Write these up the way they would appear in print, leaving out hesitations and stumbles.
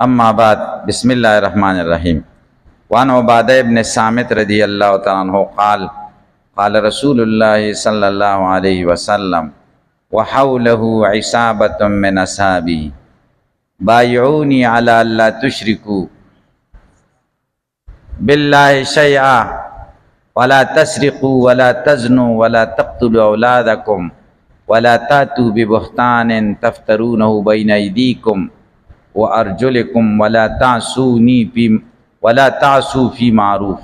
अम्मा बाद बिस्मिल्लाहिर्रहमानिर्रहीम। वान उबादा इब्न सामित रज़ियल्लाहु तआला अन्हु क़ाल क़ाल रसूलुल्लाह सल्लल्लाहु अलैहि वसल्लम व हौलहु इसाबतुम मिन असहाबी बायऊनी अला अल्ला तुशरिकू बिल्लाहि शैआ वला तसरिकू वला तज़नू वला तक़्तुलू औलादकुम वला तातू बिबुहतानिन तफ्तरूनहु बैन अयदीकुम व अर्जुलिकुम वला तासू फी मारूफ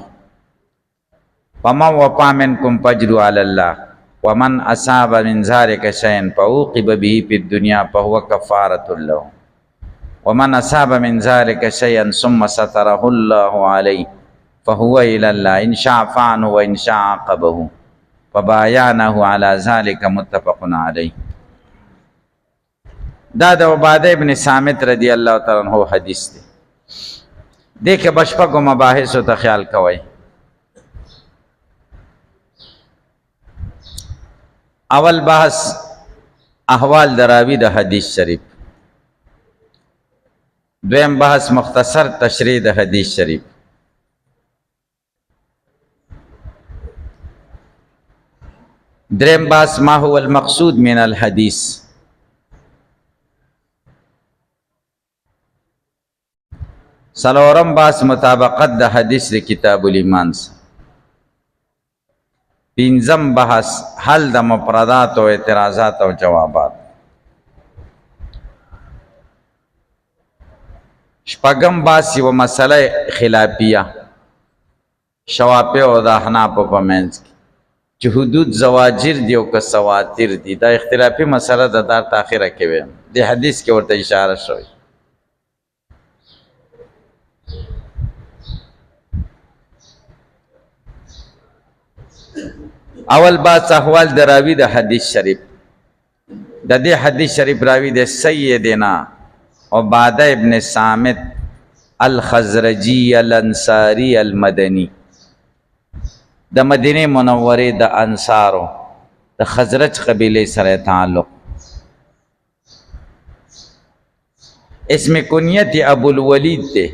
फमन वफ़ा मिनकुम फज्रु अलल्लाह वमन असाब मिन ज़ालिका शैअन फऊक़िब बिही फ़िद दुनिया फहुव कफ़ारतुल लहू वमन असाब मिन ज़ालिका शैअन सुम्मा सतरहुल्लाहु अलैहि फहुव इलल्लाह इन शाअ फ़अनहु व इन शाअ अक़बहु फबायानहु अला ज़ालिका मुत्तफ़क़ुन अलैहि। दा उबादा इब्न सामित रज़ियल्लाहु तआला अन्हु हदीस थे। देखे बशपको मबाहिस तो ख्याल कवई। अवल बहस अहवाल दरावी द हदीस शरीफ, द्वयम बहस मुख्तसर तशरीह द हदीस शरीफ। द्वयम बहस मा हुवल मक़सूद मिनल हदीस। सलोरम बहस मुताबक़त द हदीस किताबुल ईमान से। पिंजम बहस हल द मुफ़रदात व एतराज़ात व जवाबात। शपगम बहस व मसला खिलाफिया शवाफ़े व द अहनाफ प मेंस की जो हुदूद ज़वाजिर दी व सवातिर दी दा इख्तिलाफी मसला द दार ताख़िर के वे दे हदीस के वरते इशारा शोई। अवल बात अहवाल दरावी द हदीस शरीफ। दे हदीस शरीफ रावी दे सय्यदना उबादा इब्न सामित अल खज़रजी अल अंसारी अल मदनी द मदीने मुनव्वरे द अंसारो द खज़रज कबीले सरे ताल्लुक़। इसमें कुनियत अबुल वलीद थे।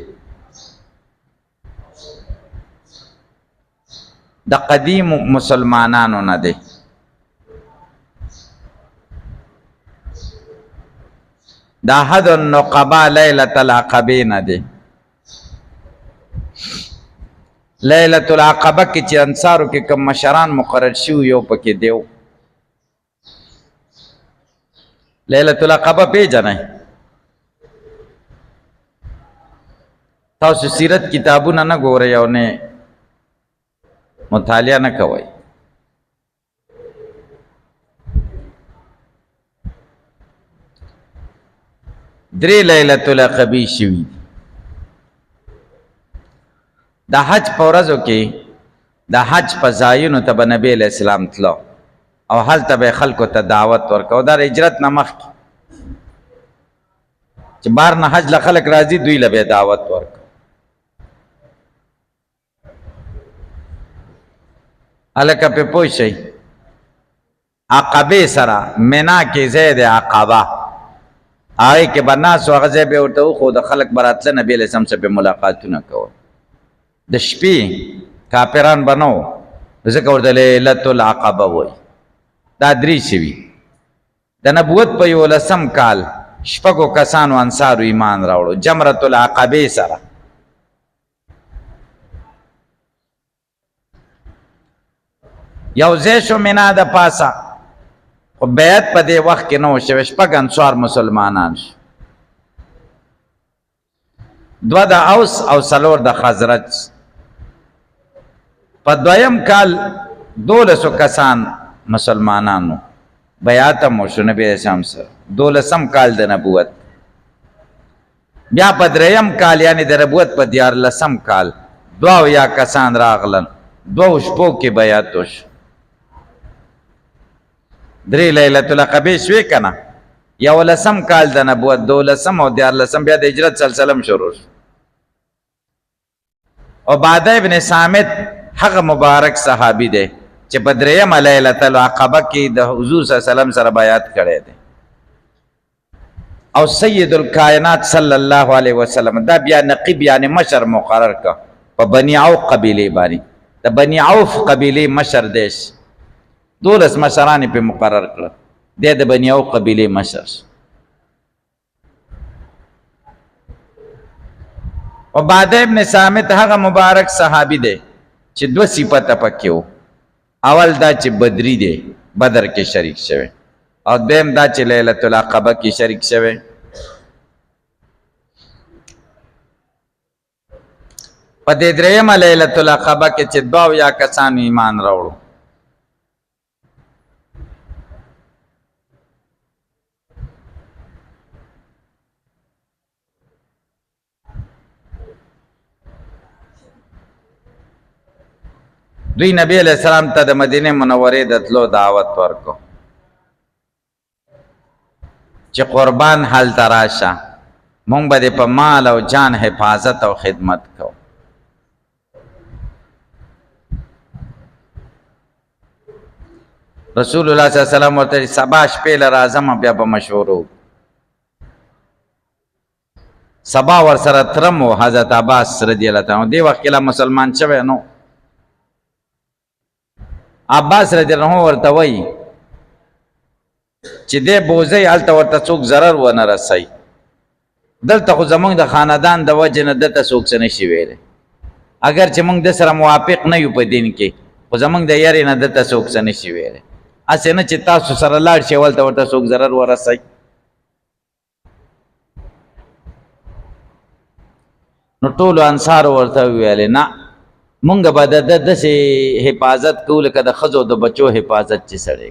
द कदीम मुसलमानानो न दे। द अहदुन नुक़बा लैलतुल अक़बा न दे। लैलतुल अक़बा के चे अंसारों के कम मशरान मुक़र्रर शिव यो पके देव। लैलतुल अक़बा पे जाने ताऊ सीरत किताबु न गोरे या उन्हें मुतालिया न कवई। द्रे लैलतुल अक़बा शिवी द हज पौरजो के द हज पजायुन तब नबी अलैहिस्सलाम तलो और हल तब खल्को त दावत वर्को दर हिजरत नमख बार न हज लखलक राजी दुई लबे दावत वर्को अलका पे पोशई अक़बे सरा मिना के ज़ैद अक़बा आए के बना स्वागज़े बे उठो खुद खलक बरात नबी अलैहिस्सलाम से पे मुलाकात न करो द शपी काफिरान बनो ज़िक्र द लैलतुल अक़बा वही दादरी शिवी द नबूवत पे यो लसम काल शपको कसानो अंसार ईमान रावड़ो जमरतुल अक़बे सरा यौज़ेशो मिना द पासा बैत पदे वक्त के नो शपक अंसार मुसलमानान द्वा द औस और सलोर द खज़रज पद्वयम काल 200 कसान मुसलमानानो बयातम हो नबी अलैहिस्सलाम से 200 काल द नबूवत ब्या पद्रयम काल यानी द नबूवत पर दियार लसम काल द्वा या कसान रागलन दो शपो के बयातोश द्रे लैलतुल अक़बा शवे कना या लसम काल द नबूवत 200 और दियार लसम ब्या द हिजरत सलसलम शुरू। उबादा इब्न सामित हक़ मुबारक सहाबी दे चे बद्रयम लैलतुल अक़बा की द हुज़ूर सल्लल्लाहु अलैहि वसल्लम सर बयात करे थे। او سید الکائنات صلی الله علیه وسلم دا بیا نقیب یعنی مشر مقرر کا په بنی عوف قبیله باندې د بنی عوف قبیله مشر دیش 12 مشران په مقرر کړ د بنی عوف قبیله مشر عباده ابن صامت هغه مبارک صحابي دی چې دو صفته پکې وو اول دا چې بدری دی بدر کې شریک شوی او دیم دا چې لیلۃ العقبه کې شریک شوی په دې درېمه لیلۃ العقبه کې چې 2 یا کسان ایمان راوړو دوی نبی علیہ السلام ته د مدینه منورې د تلو دعوت ورکو چې قربان حال تراشه مونږ به په مال او جان حفاظت او خدمت کو رسول الله صلی الله علیه وسلم ورته سبا شپې لازم بیا به مشورو سبا ور سره ترمو حضرت عباس رضی الله تعالی دی وخت لا مسلمان شوه نو عباس رضی الله عنه ورته وای چې دې بوزي الته ورته څوک zarar و نه رسي دلته خو زمونږ د خاندان د وجه نه دته څوک څه نشي ویلې اگر چې موږ د سره موافق نه یو په دین کې خو زمونږ د یاري نه دته څوک څه نشي ویلې اسې نه چې تاسو سره لاړ شي ولته ورته څوک zarar و رسي نو ټول انصار ورته ویلې نه مونږ به د دسې حفاظت کوو لکه د ښځو د بچو حفاظت چې سړی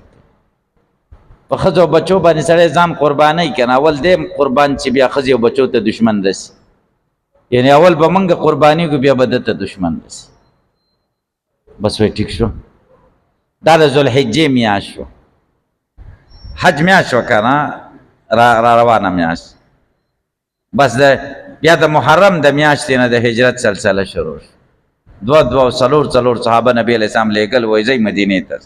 په ښځو بچو باندې سړی ځان قربانوي که نه اول دی قربان چې بیا ښځې او بچو ته دشمن رسي یعنې اول به مونږ قرباني کړو بیا به ده ته دشمن رسي بس وی ټیک شو دا د ذوالحجې میاشت شو حج میاشت شوه که نه را روانه میاشت بس بیا د محرم د میاشتې نه د هجرت سلسله شروع شو 2 څلور صحابه نبی علیہ السلام لېږل وایي ځئ مدینې ته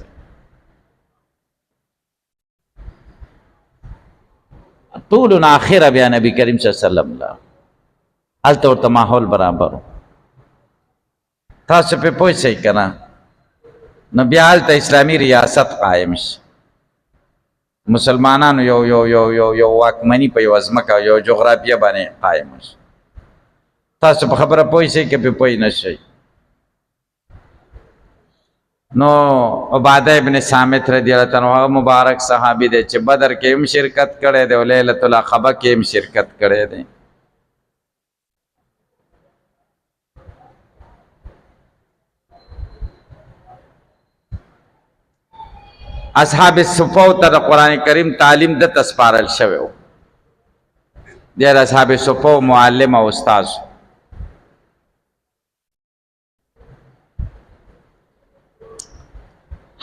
ټولو نه اخره بیا نبی کریم صلی الله علیه وسلم لا هلته ورته ماحول برابر تاسو پې پوه شئ که نه نو بیا هلته اسلامي ریاست قایم شي مسلمانانو یو واکمني په یوه ځمکه یو جغرافیه باندې قایم شي تاسو په خبره پوه شئ که پې پوه نه شئ نو عباده ابن صامت رضی الله تعالی عنہ مبارک صحابی دی چې بدر کې هم شرکت کړی دی او لیلۃ العقبه کې هم شرکت کړی دی اصحاب الصفو ته د قرآن کریم تعلیم د تسپارل شوی و دی د اصحاب الصفو معلم او استاذ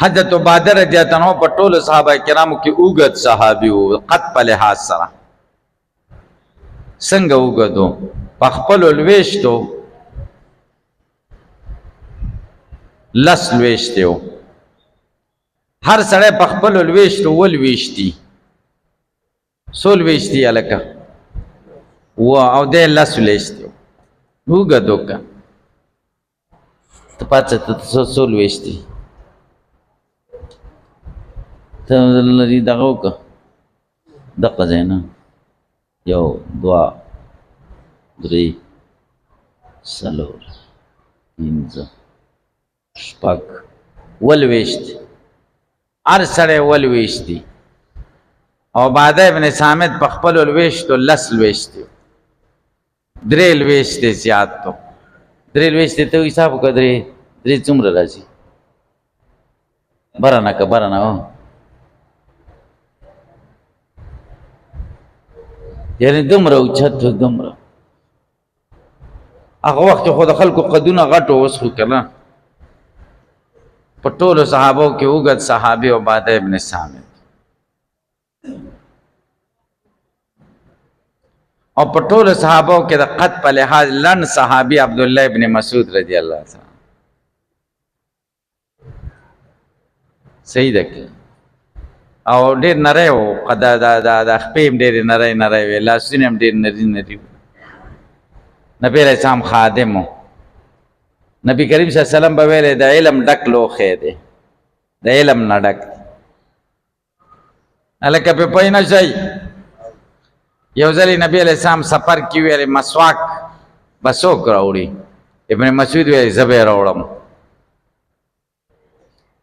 حضرت عباده رضی الله عنه په ټولو صحابه کرامو کې اوږد صحابي و قد په لحاظ سره څنګه اوږد و په خپلو لویشتو لس لویشتې و هر سړی په خپلو لویشتو ولویشتي څو لویشتي هلکه او دی لس لویشتې و اوږد و که ته پاڅه ته څو لویشتي ته لري دغه وکړه دقه ځای نه 1 2 3 4 5 6 ولویشت هر سړی ولویشتي او عباده ابن صامت په خپلو لویشتو لس لویشتي 3 لویشتې زیات تو 3 لویشتې ته حساب وکړه 3 څومره راځي برنه که برنه یعنی دومره اوچت دومره هغه وخت خو د خلکو قدونه غټ و اوس خو که نه په ټولو صحابو کې اوږد صحابي عباده ابن صامت او په ټولو صحابو کې د قد په لحاظ لنډ صحابي عبدالله ابن مسعود رضی الله عنه صحیح ده که او ډېر نری و د خپې هم ډېرې نری نری وې لاسونه هم ډېر نري نري وو نبي علیه السلام خادم و نبی کریم صلی الله علیه وسلم به ویلې د علم ډک لوښی دی د علم نه ډک دی هلکه پې پوه نه شئ یو ځلې نبی علیه السلام سفر کې ویلې مسواک به څوک راوړي ابن مسعود ویلې زه به یې راوړم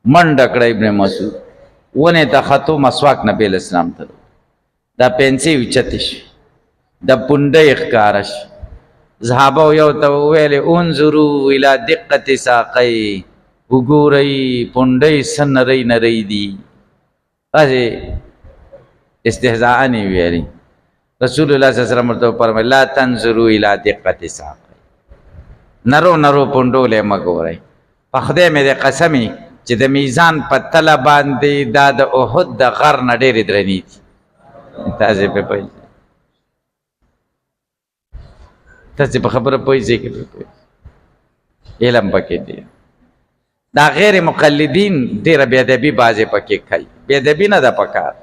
منډه کړه ابن مسعود ونې ته ختو مسواک نبی علیه السلام ته دا پنسې اوچتې شوې د پونډۍ ښکاره شي صحابه یو ته وویلې انظروا الی دقت ساقی وګورئ پونډۍ څه نری نری دي هسې استهزاء یې ویلي رسول الله صلی الله علیه وسلم ورته وفرمیل لا تنظروا الی دقت ساقی نرو نرو پونډو له مه ګورئ په خدای مې د قسمې چې د میزان په تله باندې دا د احد د غر نه ډېرې درنې دي تاسې پې پوهېږئ تاسې په خبره پوهېږئ که پې پوهېږئ علم پکې دی دا غیر مقلدین ډېره بېادبي بعضې پکې کوي بېادبي نه ده پکار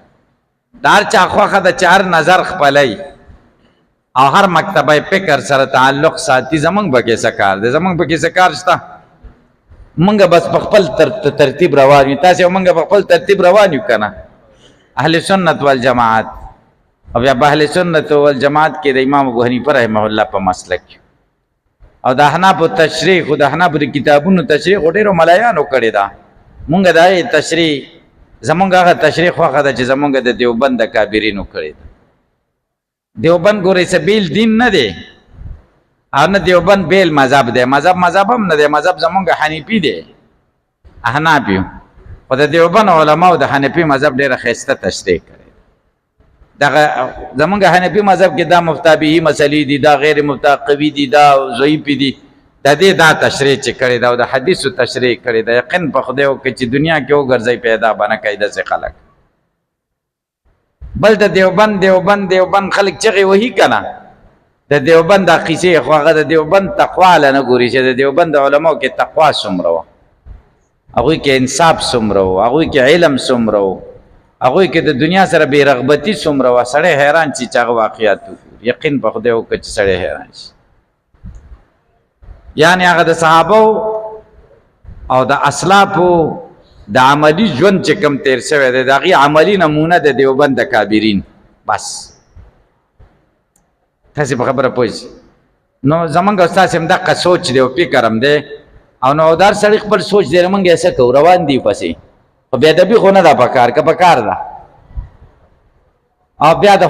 د هر چا خوښه ده چې هر نظر خپلی او هر مکتبه فکر سره تعلق ساتي زمونږ پکې څه کار دی زمونږ پکې څه کار شته مونږ بس په خپل ترتیب روان یو تاسې او مونږ په خپل ترتیب روان یو که نه اهل سنت والجماعت او بیا په اهل سنت والجماعت کې د امام ابو حنیفه رحمه الله په مسلک او د احنافو تشریح خو د احنافو د کتابونو تشریح خو ډېرو ملایانو کړې ده مونږ د هغې تشریح زمونږ هغه تشریح خوښه ده چې زمونږ د دیوبند د کابرینو کړې ده دیوبند ګورئ څه بیل دین نه دی او نه دیوبند بیل مذهب دی مذهب هم نه دی مذهب زمونږ حنیفي دی احناف یو خو د دیوبند علماو د حنیفي مذهب ډېره ښایسته تشریح کړې دغه زمونږ حنفي مذهب کې دا مفتابهي مسلې دي دا غیر مفتقوي دي دا ضعیفې دي د دې دا تشریح چې کړې ده او د حدیثو تشریح کړې ده یقین په خدای وکړئ چې دنیا کې وګرځئ پیدا به نه کوي داسې خلک بل د دیوبند خلک چغې وهي که نه د دیوبند دا قیسې خو هغه د دیوبند تقوا له نه ګوري چې د دیوبند علماو کې تقوا څومره وه هغوی کې انصاف څومره و هغوی کې علم څومره و هغوی کې د دنیا سره بې رغبتي څومره وه سړی حیران چې هغه واقعیات وګوري یقین په خدای وکړه چې سړی حیران شي یعنې هغه د صحابو او د اسلافو د عملي ژوند چې کوم تیر شوی دی د هغې عملي نمونه د دیوبند د کابرین بس تاسې په خبره پوه شئ نو زمونږ او ستاسې هم دقه سوچ دی او فکر هم دی او نو دار سړی خپل سوچ دی مونږ یې څه کوو روان دي پسې خو بېادبي خو نه ده پکار که پکار ده او بیا د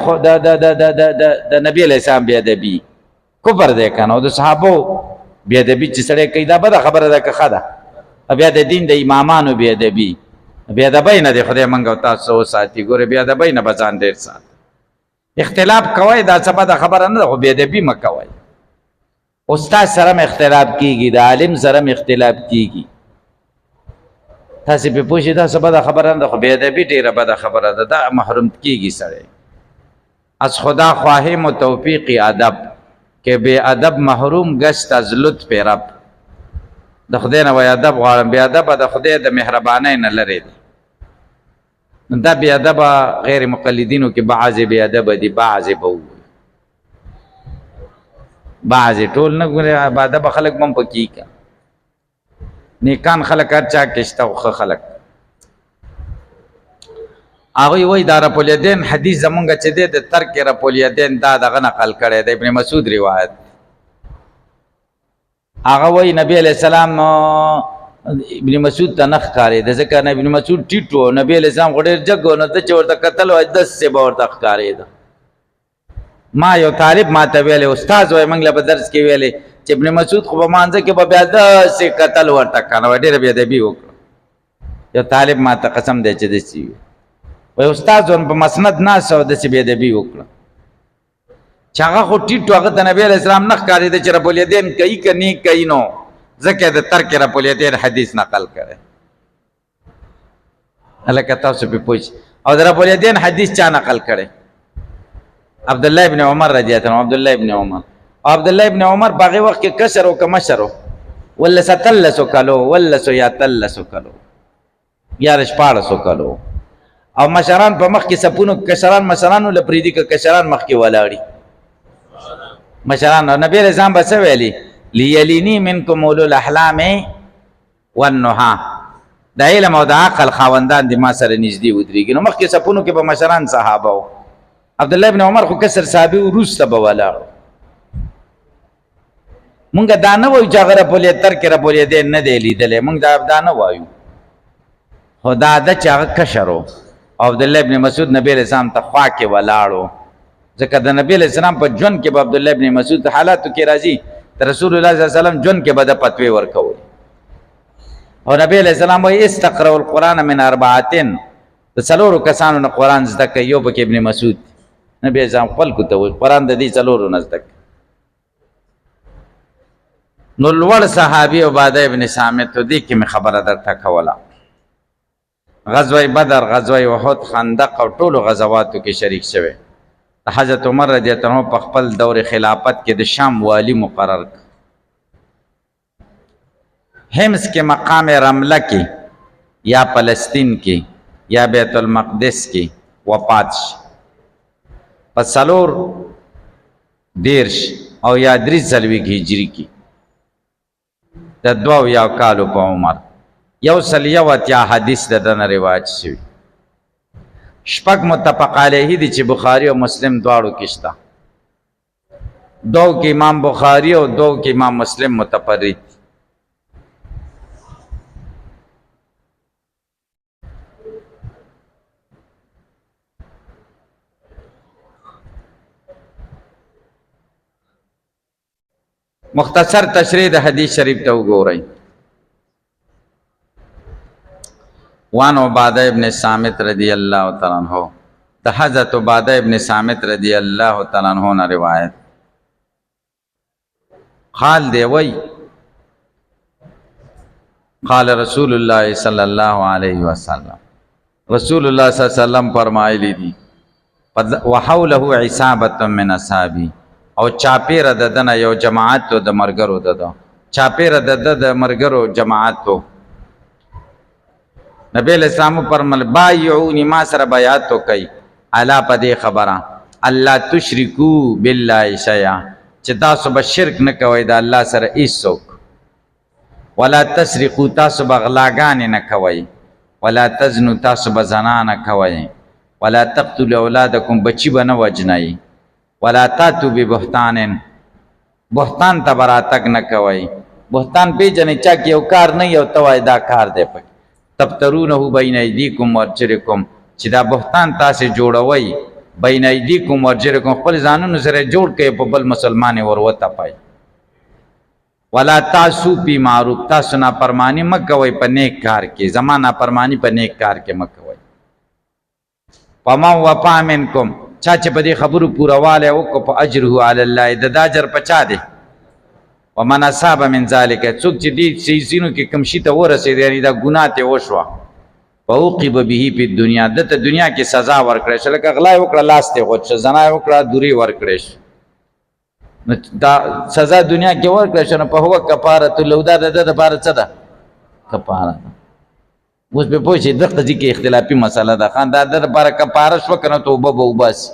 نبي علیه السلام بېادبي کفر دی که نه او د صحابو بېادبي چې سړی کوي دا بده خبره ده که ښه ده بیا د دین د امامانو بېادبي بېادبۍ نه دی خدای موږ او تاسو وساتي ګورې بېادبۍ نه به ځان ډېر ساتي اختلاف کوئ دا څه بده خبره نه ده خو بېادبي مه کوئ استاد سره هم اختلاف کېږي د عالم سره هم اختلاف کېږي تاسې پې پوه شئ دا څه بده خبره نه ده خو بېادبي ډېره بده خبره ده دا محروم کېږي سړی از خدا خواهیم و توفیق ادب که بې ادب محروم گشت از لطف رب د خدای نه وایي ادب غواړم بې ادبه د خدای د مهربانۍ نه لرې دی نو دا بې ادبه غیر مقلدینو کې بعضې بې ادبه دي بعضې به ووایي بعضې ټول نه ګورې با ادبه خلک به هم پکې که نیکان خلک هر چا کې شته ښه خلک هغوی وایي دا رب الیدین حدیث زمونږ چې دی د ترک رب الیدین دا دغه نقل کړی دی ابن مسعود روایت هغه وایي نبی علیه السلام ابن مسعود ته نه ښکارېده ځکه نه ابن مسعود ټیټ و نبی علیه السلام خو ډېر جګ و نو ده چې ورته کتل وایي داسې به ورته ښکارېده ما یو طالب ما ته ویلی استاد وایي موږ له به درس کې ویلی چې ابن مسعود خو په مانځه کې به بیا داسې کتل ورته که نه وایي ډېره بېادبي وکړه یو طالب ما ته قسم دی چې داسې وي وایي استاد ورن په مسند ناست او داسې بېادبي وکړه چې هغه خو ټیټ و هغه ته نبي علیه السلام نه ښکارېده چې رب الیدین کوي که نه کوي نو ځکه یې د ترک رب الیدین حدیث نقل کړی هلکه تاسو پې پوه شئ او د رب الیدین حدیث چا نقل کړی عبدالله ابن عمر رضی الله عنه عبدالله ابن عمر او عبدالله ابن عمر په هغې وخت کې کشر و که مشر و ولس اتلسو کلو ولسو یا تلسو کلو یا شپاړسو کلو او مشران په مخ کې سپونو کشران مشرانو لپریدي که کشران مخ کې ولاړي مشران. نبی علیہ السلام بس ویلي لیلینی منکم اولو الاحلام والنهى، د علم او د عقل خاوندان د ما سره نږدې ودرېږي. نو مخکې سپونو کې به مشران صحابه وو. عبدالله ابن عمر خو کسر صحابي وروسته به ولاړو. مونږ دا نه وایو چې هغه رب الیتر کې رب الیدین نه دی لیدلی، مونږ دا نه وایو، خو دا ده چې هغه کشر و. عبدالله ابن مسعود نبی علیہ السلام ته خوا کې ولاړو، ځکه د نبی علیہ السلام په ژوند کې به عبدالله ابن مسعود حالاتو کې راځي د رسول الله صلی الله علیه وسلم ژوند کې به د فتوی ورکول. او نبی علیہ السلام وایي استقرأوا القرآن من اربعتين، د څلورو کسانو نه قرآن زده کوي، یو پکې ابن مسعود. نبی علیہ السلام خپل کوته وایي قرآن د دې څلورو نه زده کوي. نو لوړ صحابي عباده ابن صامت ته دې کې مې خبره درته کوله. غزوه بدر، غزوه احد، خندق او ټولو غزواتو کې شریک شوی. حضرت عمر رضی الله عنه په خپل دور خلافت کې د شام والی مقرر کړ. حمص کې مقام رمله کې یا فلسطین کې یا بیت المقدس کې وفات شي. په 4 او یا 3 هجری کې د 2 کالو په عمر 180 حدیث د دنه روایت شوی. شپږ متفق علیه دي چې بخاری او مسلم دواړو کې شته. 2 کې امام بخاری او 2 کې امام مسلم متفرد. مختصر تشریح د حدیث شریف ته وګورئ. وان عباده ابن صامت رضی اللہ تعالی عنہ، د حضرت عباده ابن صامت رضی اللہ تعالی عنہ نے روایت قال دی وی قال رسول اللہ صلی اللہ علیہ وسلم، رسول اللہ صلی اللہ علیہ وسلم فرمایلی دی وحوله عصابة من اصحابی، او چاپیر ددن یو جماعت د مرګرو دد، چاپیر د مرګرو جماعت. نبی علیہ السلام فرمل بایعونی، ما سره بیعت تو کوي، الا پدې خبره الله تشرکو بالله شیئا، چې تاسو به شرک نه کوئ د الله سره هیڅوک، ولا تسرقوا، تاسو به غلاګانې نه کوئ، ولا تزنوا، تاسو به زنا نه کوئ، ولا تقتلوا اولادکم، بچی به نه وجنئ، ولا تاتوا ببهتان، بهتان ته به راتګ نه کوئ. بهتان پیژنئ چا کې یو کار نه یو ته وایي دا کار دی پکې، تبترونه بین ایدیکم وارجلکم، چې دا بهتان تاسې جوړوئ بین ایدیکم وارجلکم، خپل ځانونو سره جوړ کړئ په بل مسلمان ور وتپئ. ولا تعصوا فی معروف، تاسو نافرمانی مه کوئ په نیک کار کې، زما نافرمانی په نیک کار کې مه کوئ. فمن وفی منکم، چا چې په دې خبرو پورهوالی وکړو په اجره علی الله، د دا اجر په چا دی. ومن اصاب من ذلک، څوک چې دې سیزینو کې کوم شي ته ورسېد، یعنې دا ګناه ته وشوه، فعوقب به فی الدنیا، دته دنیا کې سزا ورکړی شي. لکه غلا یې وکړه لاس ته غوڅ شو، زنا یې وکړه دورې ورکړی شي، نو دا سزا دنیا کې ورکړی شي. نو په هو کفارة له، دا د ده دپاره څه ده؟ کفاره ده. اوس پې پوه شئ دغه ځای کې اختلافي مسله ده. خان دا د دپاره کفاره شوه که نه توبه به وباسي.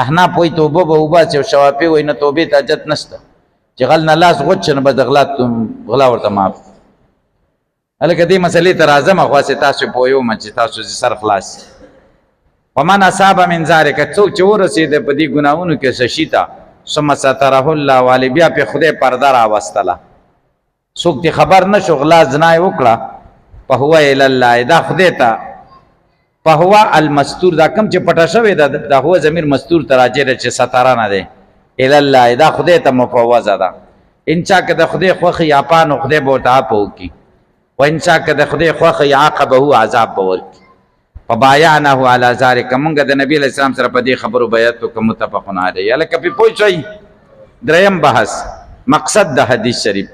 احناف وایي توبه به وباسي او شوافي وایي نه توبې ته حاجت نشته، چې غل نه لاس غوڅ شي نو به د غلا ورته معاف. هلکه دې مسلې ته راځم، خواستې تاسو پوهیږم چې تاسو سر خلاص. ومن اصاب من ذلک، څوک چې ورسېده په دې ګناهونو کې څه شي ته، ثم ستره الله علیه، بیا پې خدای پرده راوستله، څوک دې خبر نه شو غلا زنا یې وکړه، فهو الی الله، دا خدای ته فهو المستور، دا کوم چې پټه شوې ده دا هو ضمیر مستور ته راجع دی چې ستاره نه دی، الی الله، دا خدای ته مفوضه ده. ان چا که د خدای خوښ یا پانو خدای به ورته عفو وکړي، و ان چا که د خدای خوښ یا عاقبه عذاب به ورکړي. فبایعنه علی ذلک، مونږ د نبی علیہ السلام سره په دې خبرو بیعت وکړو، متفقون علیه. هلکه پې پوه شئ. دریم بحث، مقصد د حدیث شریف.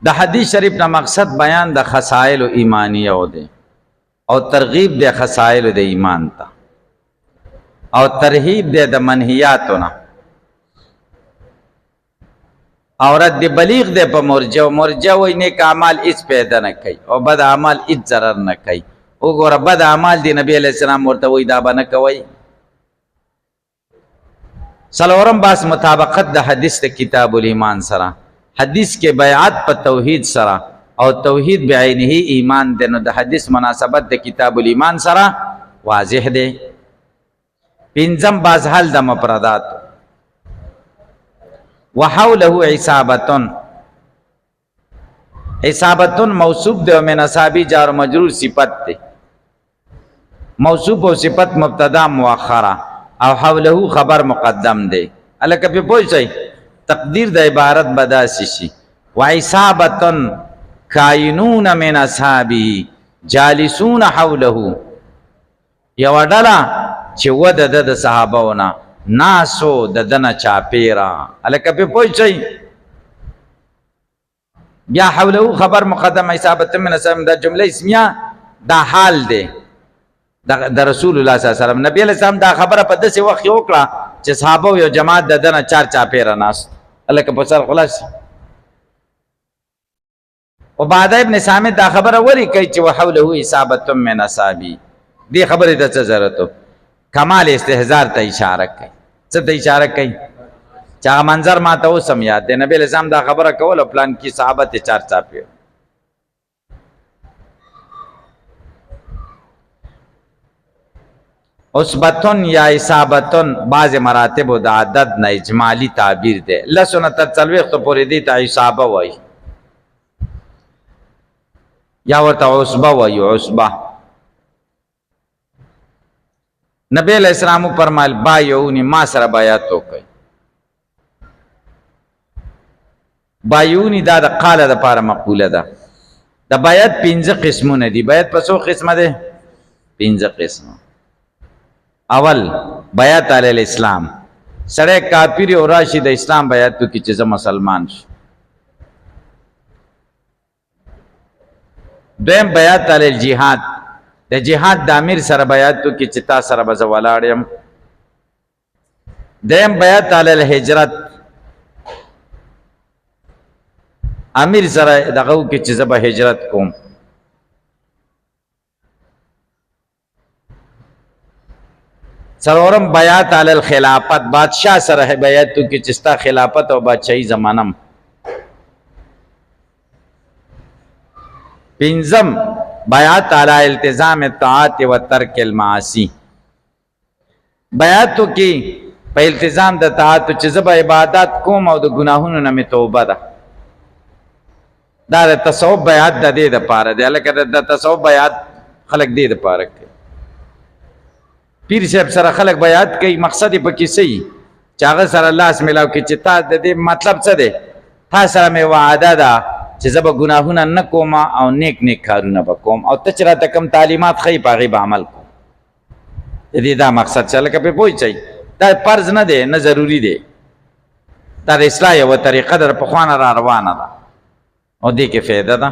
د حدیث شریف نه مقصد بیان د خصائل ایمانیه و دی، او ترغیب د خصائل د ایمان ته، او ترهیب د منهیاتو نه. عورت دی بلیغ دی په مرجع مرجع وای نیک اعمال هیڅ پیدا نه کوي او بد اعمال هیڅ ضرر نه کوي وګوره بد اعمال دی نبی علیہ السلام ورته وای دا به نه کوي څلورم باس مطابقت د حدیث د کتاب الایمان سره حدیث کې بیعت په توحید سره او توحید بعینه ایمان دی نو د حدیث مناسبت د کتاب الایمان سره واضح دی پنځم باز حل د مفردات وحوله عصابتن موصوف دی من اصحابی جار مجرور صفت دی موصوف او صفت مبتدا مؤخره او حوله خبر مقدم دی الکه په پوښی تقدیر د عبارت بداسي شي وعصابتن کائنون من اصحابی جالسون حوله یو ډلا چې ود د صحابهونه ناسو د دنه چاپیرا الکه په پوښی بیا حوله خبر مقدم عصابت من اسم دا جمله اسمیه دا حال دی د رسول الله صلی الله علیه وسلم نبی علیہ السلام دا خبره په داسې وخت وکړه چې صحابه یو جماعت د دنه چار چاپیرا ناس الکه په سر خلاص او بعد ابن سامد دا خبره وری کوي چې وحوله عصابت من اصحابی دی خبره د څه ضرورت کمال استهزار ته اشاره کوي څه ته اشاره کوي چا منظر ما ته اوسم یاد دی نبی اسلام دا خبره کول پلان کی صحابه ته چار چاپی عصبتن یا اصابتن بعض مراتب د عدد نه اجمالی تعبیر دی لسنه تلويخ ته پوری دی ته اصابه وای یا ورته عصبه وای عصبه نبی علیہ السلام فرمایل بایعونی ما سره بیعت وکړي بایعونی دا د قاله د پاره مقوله ده د بیعت 5 قسمونه دي بیعت په څو قسمه ده 5 قسمه اول بیعت علی الاسلام سره کافر او راشد د اسلام بیعت کی چې مسلمان شي دویم بیعت علی الجهاد د جهاد د امیر سره بیعت کی چې تا سره بز ولاړم دیم بیعت علی الهجرت امیر سره دغه کی چې زب هجرت کوم سرورم بیعت علی الخلافت بادشاہ سره بیعت کی چې ستا خلافت او بادشاہي زمانم پنځم بیعت علی التزام الطاعات و ترک المعاصی بیعت کی په التزام د طاعت چې زب عبادت کوم او د ګناهونو نه توبه ده دا د تصوف بیعت د دې د پاره دی لکه د تصوف بیعت خلق دې د پاره کوي پیر صاحب سره خلق بیعت کوي مقصد یې پکې صحیح چې هغه سره لاس ملاو کې چې تا د دې مطلب څه دی تا سره مې وعده ده چې زب گناهونه نه کوم او نیک نیک کارونه وکوم او ته چې راته کوم تعلیمات خی پاغي به عمل کوم دې دا مقصد چې لکه په پوي چي دا فرض نه دی نه ضروری دی دا د اصلاح یو طریقه در په خوانه را روانه ده او دې کې فائدہ ده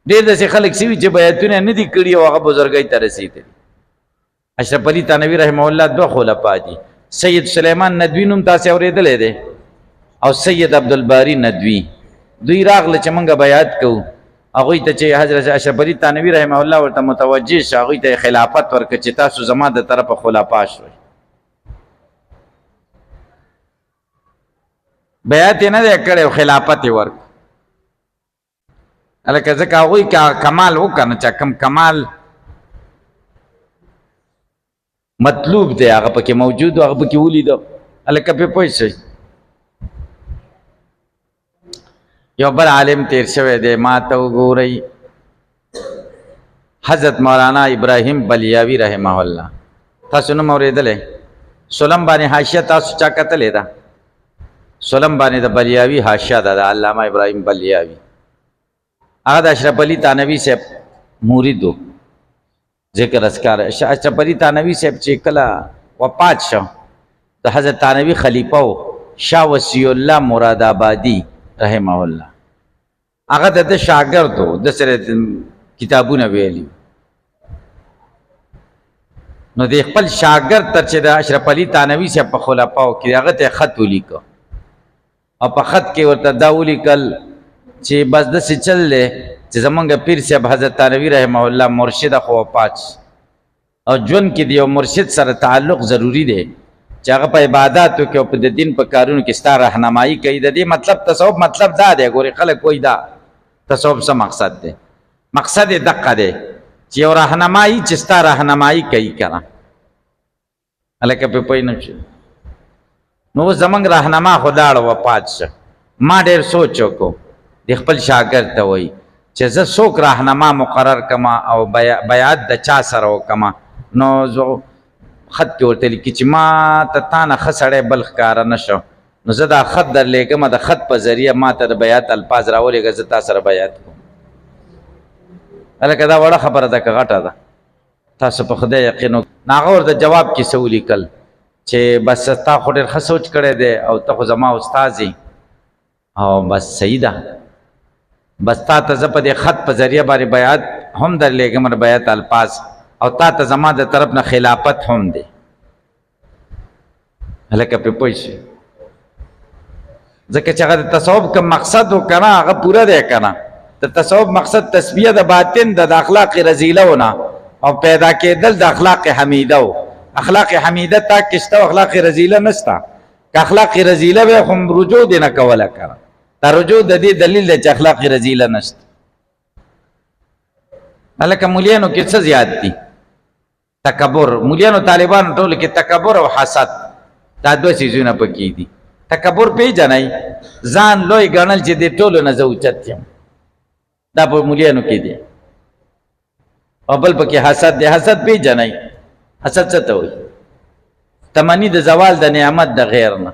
ډېر د خلک سوي چې بیاتونه نه دي کړی او هغه بزرګۍ ته رسیدي اشرف علي تنوي رحم الله دوه خلفاء دي سید سليمان ندوی نوم تاسو اورېدلې دي او سید عبدالباری ندوی دوی راغله چې مونږه بیعت کوو هغوی ته چې حضرت اشرف علي تنوي رحمه الله ورته متوجه شه هغوی ته خلافت ورکړه چې تاسو زما د طرفه خلفا شوئ بیعت یې نه دی کړی خلافت یې ورکړ هلکه ځکه هغوی کمال وکړه نو چې کوم کمال مطلوب دی هغه پکې موجود هغه پکې ولیده هلکه پې پوه شئ یو بل عالم تیر شوی دی ما ته وګورئ حضرت مولانا ابراهیم بلیاوی رحمه الله تاسو نوم اورېدلی سلم باندې حاشیه تاسو چا کتلې ده سلم باندې د بلیاوی حاشیه ده د علامه ابراهیم بلیاوی هغه د اشرف علي تانوي صاحب مرید و ذکر اذکار اشرف علي تانوي صاحب چې کله وفات شو د حضرت تانوي خلیفہ و شاه وصی الله مراد آبادی رحمه الله هغه د شاګرد و د سره کتابونه ویلي نو د خپل شاګرد تر چې د اشرف علي تانوي صاحب په خلفاو کې هغه ته خط ولیکو او په خط کې ورته دا ولیکل چې بس داسې چل دی چې زمونږ پیر صاحب حضرت تانوي رحمه الله مرشد خو وفات او ژوند کې د یو مرشد سره تعلق ضروری دی چې هغه په عباداتو کې او په د دین په کارونو کې ستا رهنمایي کوي. د دې مطلب تصوف مطلب دا دی. ګورې خلک وایي دا تصوف څه مقصد دی؟ مقصد یې دقه دی چې یو رهنمایي چې ستا رهنمایي کوي که نه هلکه پې پوه نه شو. نو اوس زمونږ رهنما خو لاړه وفات شه. ما ډېر سوچ وکړو د خپل شاګرد ته وایي چې زه څوک رهنما مقرر کما او بیعت د چا سره وکما نو زه خط کې ورته لیکي چې ما ته تا نه ښه سړی بل ښکاره نه شو نو زه دا خط در لیږم د خط په ذریعه ما ته د بیعت الفاظ راولېږه زه تا سره بیعت کوم. هلکه دا وړه خبره ده که غټه ده؟ تاسو په خدای یقین وکړئ. نو هغه ورته جواب کې څه ولیکل چې بس تا خو ډېر ښه سوچ کړی دی او ته خو زما استاذ یې او بس صحیح ده بس تا ته زه په دې خط په ذریعه باندې بیعت هم در لیږم د بیعت الفاظ او تا ته زما د طرف نه خلافت هم دی. هلکه پې پوه شي ځکه چې هغه د تصوف کوم مقصد و که نه هغه پوره دی که نه. د تصوف مقصد تصفیه د باطن د اخلاق رذیله و نه او پیدا کېدل د اخلاق حمیده و. اخلاق حمیده تا کې شته او اخلاق رذیله نشته. که اخلاق رذیله وی خو رجوع دې نه کوله که نه. دا رجوع د دې دلیل دی چې اخلاق رذیله نشته. هلکه مولیانو کې څه زیات دي؟ تکبر. مولیانو طالبانو ټولو کې تکبر او حسد دا دوه څیزونه پکې دي. تکبر پیژنئ ځان لوی ګڼل چې دې ټولو نه زه اوچت یم دا په مولیانو کې دي. او بل پکې حسد دی. حسد پیژنئ حسد څه ته وایي؟ تمنی د زوال د نعمت د غیر نه.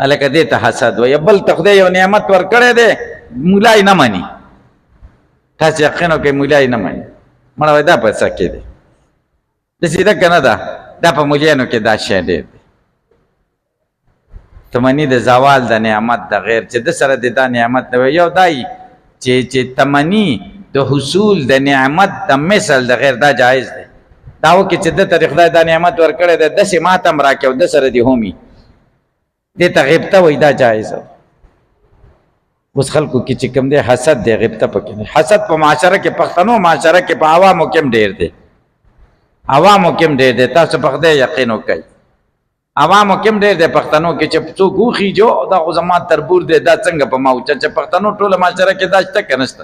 هلکه دې ته حسد وایي. بل ته خدای یو نعمت ورکړی دی مولا یې نه مني. تاسو یقین وکړئ مولا یې نه مني. مړه وایي دا په څه کې دی؟ داسې ده که نه ده؟ دا په مولیانو کې دا شی ډېر دی. تمنی د زوال د نعمت د غیر چې د سره د دا نعمت نه وي. یو دای چې تمنی د حصول د نعمت د مثل د غیر دا جایز دی. دا وکړي چې د ته خدای دا نعمت ورکړی دی داسې ما ته هم راکړي او د سره دې همي دې ته غیبته وایي دا جایز ده. اوس خلکو کې چې کوم دی حسد دی غیبته پکې دی. حسد په معاشره کې پښتنو معاشره کې په عوامو کې هم ډېر دی. عوامو کې هم ډېر دی. تاسو په خدای یقین وکړئ عوامو کې هم ډېر دی پښتنو کې چې څوک وخیجو دا خو زما تربور دی دا څنګه په ما اوچت چې پښتنو ټوله معاشره کې دا شته که نشته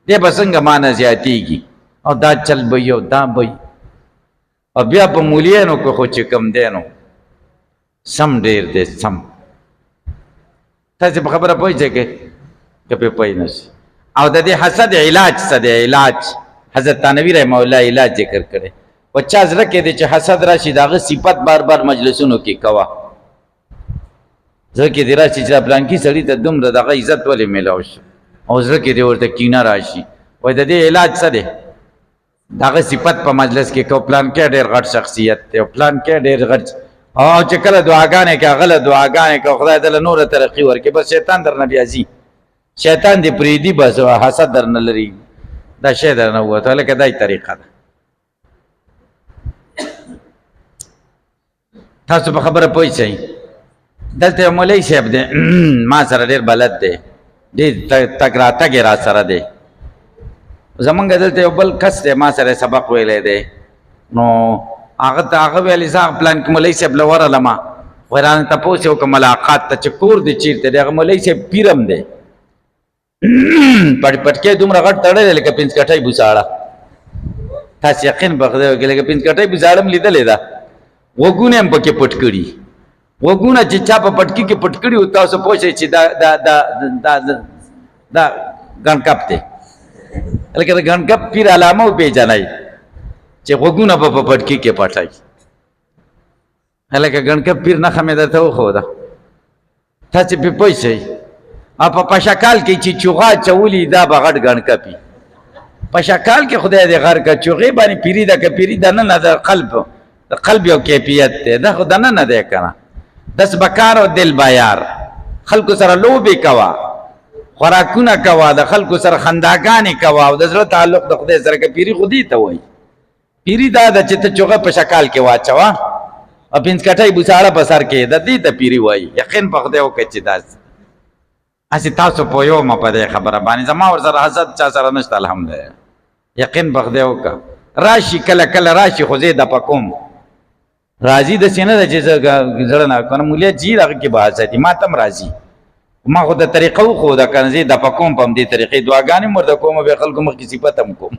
دی به څنګه ما نه زیاتېږي او دا چل به او دا به او بیا په مولیانو کې خو چې کوم دی نو سم ډېر دی سم. تاسې په خبره پوه شئ که پې پوه نه شي. او د دې حسد علاج څه دی؟ علاج حضرت تانوي رحمه الله علاج ذکر کړی. و چا زړه کې دی چې حسد راشي د هغه صفت بار بار مجلسونو کې کوه. زړه کې دې راشي چې پلانکي سړي ته دومره دغه عزت ولې میلاو شو او زړه کې دې ورته کینه راشي. وایي د دې علاج څه دی؟ د هغه صفت په مجلس کې کو پلانکی ډېر غټ شخصیت دی او پلانکی ډېر غټ او چې کله دعاګانې کوي هغه له دعاګانې کوي خدای دله نوره ترقي ورکړي بس شیطان درنه بیا ځي. شیطان دې پرېږدي بس حسد درنه لري دا شی درنه ووت. هلکه دا یې طریقه ده. تاسو په خبره پوه شئ. دلته یو مولوي صاحب دی ما سره ډېر بلد دی ډېر تګ راتګ یې را سره دی. زمونږ دلته یو بل کس دی ما سره سبق ویلی دی نو هغه ته هغه ویلي زه پلان کې مولوي صاحب له ورغلمه وایي رانه تپوس یې وکړه ملاقات ته چې کور دې چېرته دی؟ هغه مولوي صاحب پیرم دی پټکۍ دومره غټ تړلی دی لکه پنځکټۍ بوساړه. تاسو یقین په خدای وکړئ لکه پنځکټۍ بوساړه هم لیدلې ده. وګونه هم پکې پټ کړي. وګونه چې چا په پټکي کې پټ کړي و تاسو پوه شئ چې دا ګڼکپ دی. هلکه د ګڼکپ پیر علامه وپېژنئ چې غوږونه به په پټکي کې پټوي. هلکه ګڼکپ پیر نښه مې درته وښوده تاسې پې پوه شئ. او په پشکال کې چې چوغا اچولي دا به غټ ګڼکپي. پشکال کې خدای دې غر که چوغې باندې پیري ده که پیري دننه د قلب یو کیفیت دی دا خو دننه دی که نه. دس بکار او دل بیار خلکو سره لوبې کوه خوراکونه کوه د خلکو سره خنداګانې کوه او د زړه تعلق د خدای سره که پیري خو دې ته وایي. پیري دا ده چې ته چوغه په شکال کې واچوه او پنځکټۍ بوساړه په سر کې د دې ته پیري وایي. یقین په خدای وکړه چې داسې اسی تاسو پوهیږم په دې خبره باندې زما ورسره حسد چا سره نشته الحمدلله یقین په خدای وکړه راشي کله کله راشي خو زه د پکوم راضي د سینه د چې زړه نه کنه مولیا جی راغی کې بحث دي ما تم راضي ما خو د طریقو خو د کنځي د پکوم په دې طریقې دعاګانې مرده کوم به خلکو مخ کې صفاتم کوم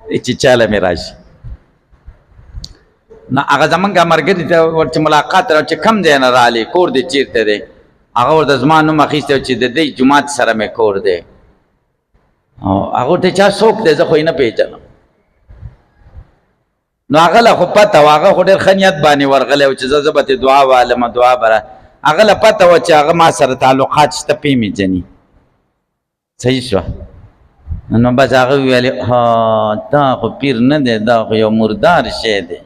چې چاله مې راشي نه هغه زمونږه مرګري ته ورته ملاقات را چې کم دی نه رالي کور دې چیرته دی هغه ورته زما نوم اخیستی چې د دې جومات سره مې کور دی هغه ته چا څوک دی زه خو یې نه پېژنم نو هغه له خو پته وه هغه خو ډېر ښه نیت باندې ورغلی و چې زه به ترې دعا والم دعا به هغه له پته وه چې هغه ما سره تعلقات شته پې مې جني صحیح شوه نو بس هغه وویلې دا خو پیر نه دی دا خو یو مردار شی دی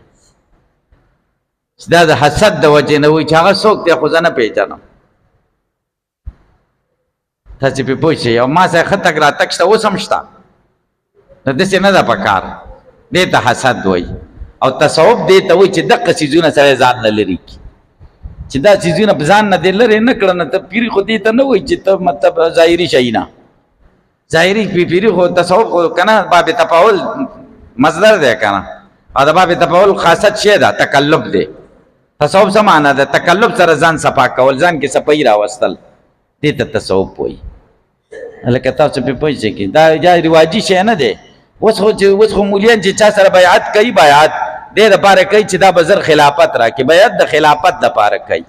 چې دا د حسد د وجې نه وایي چې هغه څوک دی خو زه نه پېژنم تاسې پې پوه شئ او ما سره ښه تګ راتګ شته اوس هم شته نو داسې نه ده پکار دې ته حسد وایي او تصوف دې ته وایي چې دقه څیزونه سړی ځان نه لرې کړي چې دا څیزونه په ځان نه دې لرې نه کړه نه ته پیري خو دې ته نه وایي چې ته مطلب ظاهري شی نه ظاهري پیري خو تصوف خو که نه باب تفاول مصدر دی که نه او د باب تفاول خاصت شی ده تکلف دی تصوف څه معنا ده تکلف سره ځان صفا کول ځان کې صفایي راوستل دې ته تصوف وایي لکه تاسو پې پوه شئ چې دا رواجي شی نه دی اوس خو مولیان چې چا سره بیعت کوي بیعت دې دپاره کوي چې دا به زر خلافت راکړي بیعت د خلافت دپاره کوي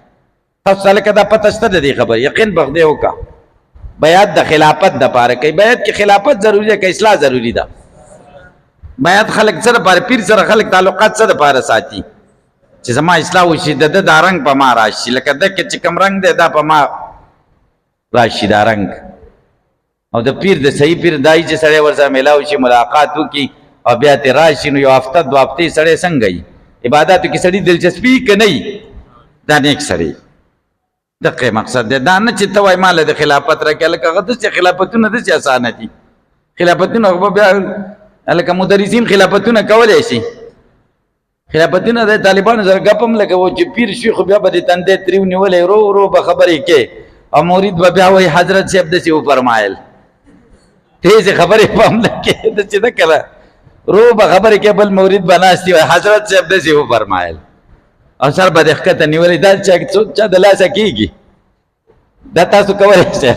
تاسو ته لکه دا پته شته د دې خبرې یقین په خدای وکړه بیعت د خلافت دپاره کوي بیعت کې خلافت ضروري ده که اصلاح ضروري ده بیعت خلک څه دپاره پیر سره خلک تعلقات څه دپاره ساتي چې زما اصلاح وشي د ده دا رنګ په ما راشي لکه ده کې چې کوم رنګ دی دا په ما راشي دا رنګ او د پیر د صحیح پیر دای چې سړی ورسره میلاو شي ملاقات وکړي او بیا ترې راشي نو یو هفته دوه هفتې سړی څنګه وي عباداتو کې سړي دلچسپي که نه وي دا نیک سړی دقه مقصد دی دا نه چې ته وایي ما له د خلافت راکړه لکه هغه داسې خلافتونه داسې اسانه دي خلافتونه خو بیا لکه مدرسین خلافتونه کولی شي خلافتونه د طالبانو سره ګپ هم لګوو چې پیر شي خو بیا به د تندی تریو نیولی رو رو به خبرې کې او مرید به بیا وایي حضرت صاحب داسې وفرمایل تیزې خبرې په هم لکې داسې نه که رو به خبرې کې بل مرید به ناست وي حضرت صاحب داسې وفرمایل او سر به دې ښکته نیولی دا چا د لاسه کېږي دا تاسو کولی شئ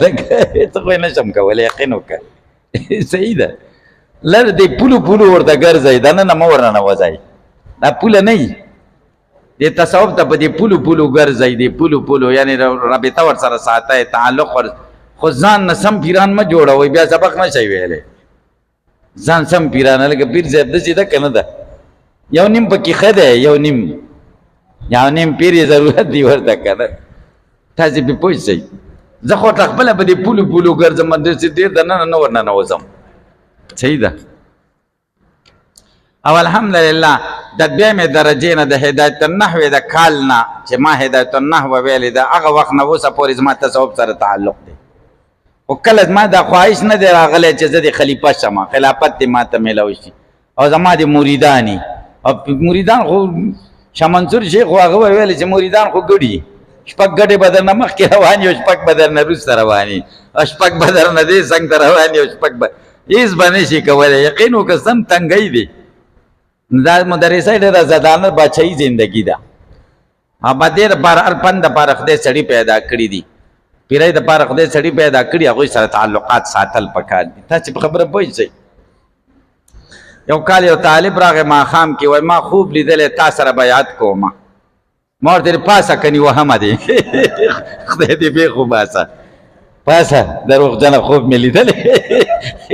څه خو یې نه شم کولی یقین وکړه صحیح ده لر دې پولو پولو ورته ګرځئ دننه مه ورننوځئ دا پوله نه وي دې تصوف ته په دې پولو پولو ګرځئ دې پولو پولو یعنې رابطه ورسره ساتئ تعلق خو ځان نه سم پیران مه جوړوئ بیا سبق نه شئ ویلی ځان سم پیران لکه پیر صاحب داسې ده که نه ده یو نیم پکې ښه دی یو نیم پیر یې ضرورت دی ورته که نه تاسې پې پوه شئ زه خو ورته خپله په دې پولو پولو ګرځم داسې ډېر دننه نه ورننوځم صحیح ده او الحمدلله د دویمې درجې نه د هدایت النحو د کال نه چې ما هدایت النحو ویلې ده هغه وخت نه اوسه پورې زما تصوف سره تعلق دی خو کله زما دا خواهش نه دی راغلی چې زه د خلیفه شم خلافت دې ما ته میلاو شي او زما د مریدان او مریدان خو شاه منصور شیخ خو هغه ویلې چې مریدان خو ګډي شپږ ګډې به درنه مخکې روان یو شپږ به درنه وروسته رواني او شپږ به درنه دې څنګ ته روان یو شپږ به هېڅ به نه شي کولی یقین وکړه سم تنګی دی دا مدرسه ډېره زدانه باچهي زندګي ده هغه دې دپاره هر فن دپاره خدای سړي پیدا کړي دي پیرۍ دپاره خدای سړي پیدا کړي هغوی سره تعلقات ساتل پکار دي تاسې په خبره پوه شئ یو کال یو طالب راغی ماښام کې وایي ما خوب لیدلی تا سره بیعت کومه ما ورته پاسه کني وهمه دی خدای دې بې خو باسه پاسه دروغجنه خوب مې لیدلی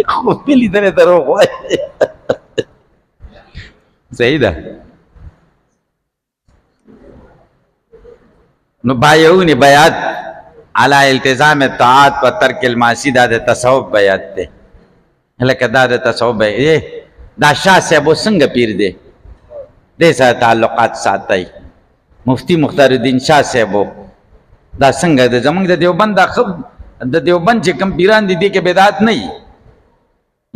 خوب مې لیدلی دروغ وایي صحیح ده نو بایعونی بیعت علی التزام الطاعات و ترک المعاصی دا د تصوف بیعت دی لکه دا د تصوف بیعت دا شاه صاحب څنګه پیر دی دې سره تعلقات ساتئ مفتی مختار الدین شاه صاحب دا څنګه د زمونږ د دیوبند دا د دیوبند چې کوم پیران دي دې کې بدعت نه وي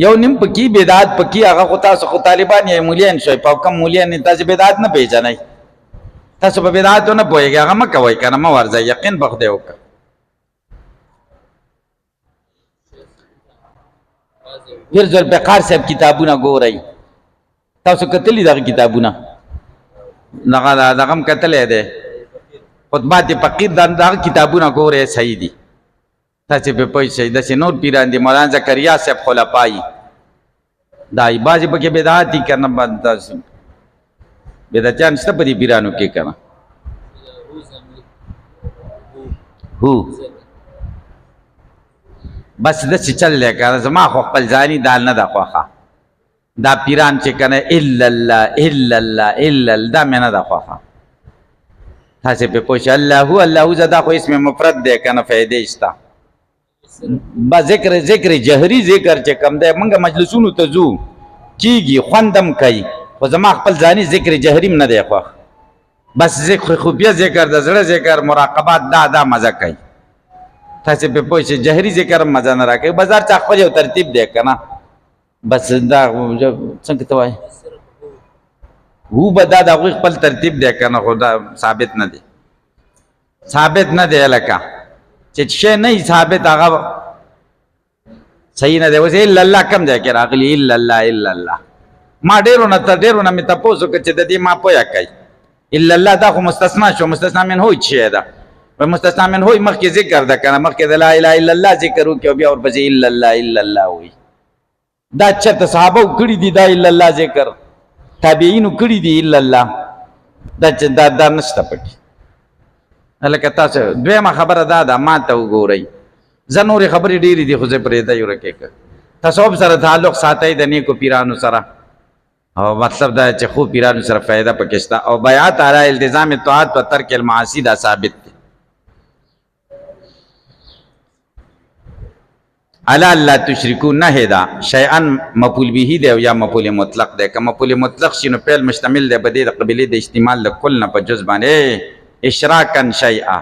یو نیم پکې بدعت پکې هغه خو تاسو خو طالبان یې مولیان شئ په کوم مولیان تاسو بدعت نه پیژنئ تاسو په بدعتو نه پوهېږئ هغه مه کوئ که نه مه ورځئ یقین په خدای وکړه پیر ذوالفقار صاحب کتابونه ګورئ تاسو کتلی دغه کتابونه دغه هم کتلی دی خطبات فقیر دغه کتابونه ګورئ صحیح دي تاسې پې پوه شئ داسې نور پیران دي مولانا زکریا صاحب خلفایي دا بعضې پکې بدعات دي که نه داسې بدعتیان شته په دې پیرانو کې که نه هو بس داسې چل دی که زما خو خپل ځاني دا نه ده خوښه دا پیران چې که نه الا الله الا الله الا الله دا مې نه ده خوښه تاسې پې پوه شئ اللهو اللهو زه دا خو اسم مفرد دی که نه فایدې شته با ذکر جهري ذکر چې کم دی موږ مجلسونو ته ځو کیږي خوندم کوي خو زما خپل ځاني ذکر جهري م نه دی خوښ بس ذکر خفیه ذکر د زړه ذکر مراقبات دا مزه کوي تاسې پې پوه شئ جهري ذکر هم مزه نه راکوي بس هر چا خپل یو ترتیب دی که نه بس دا څنګه ته وایي هو به دا د هغوی خپل ترتیب دی که نه خو دا ثابت نه دی لکه چې شی نه ثابت هغه صحیح نه دی اوس الا الله کم ځای کې راغلي الا الله الا الله ما ډېرو نه مې تپوس وکړ چې د دې ما پویه کوي الا الله دا خو مستثنا شو مستثنا من هوی شی ده مستثنا من هوی مخکې ذکر ده که نه مخکې د لا اله الا الله ذکر وکړي او بیا ورپسې الا الله الا الله وایي دا چېرته صحابو کړي دي دا الا الله ذکر تابعینو کړي دي الا الله دا نشته پکې لکه تاسو دویمه خبره دا ده ما ته وګورئ زه نورې خبرې ډېرې دي خو زه پرېږدی ورکې که تصوف سره تعلق ساتئ د نیکو پیرانو سره او مطلب دا چې خو پیرانو سره فایده پکې شته او بیعت علی التزام طاعت و ترک المعاصی دا ثابت دی الا الله تشرکو نه دا شیئا مفعول به دی او یا مفعول مطلق دی که مفعول مطلق شي نو فعل مشتمل دی په دې د قبیلې د استعمال د کل نه په جز باندې اشراکا شیئا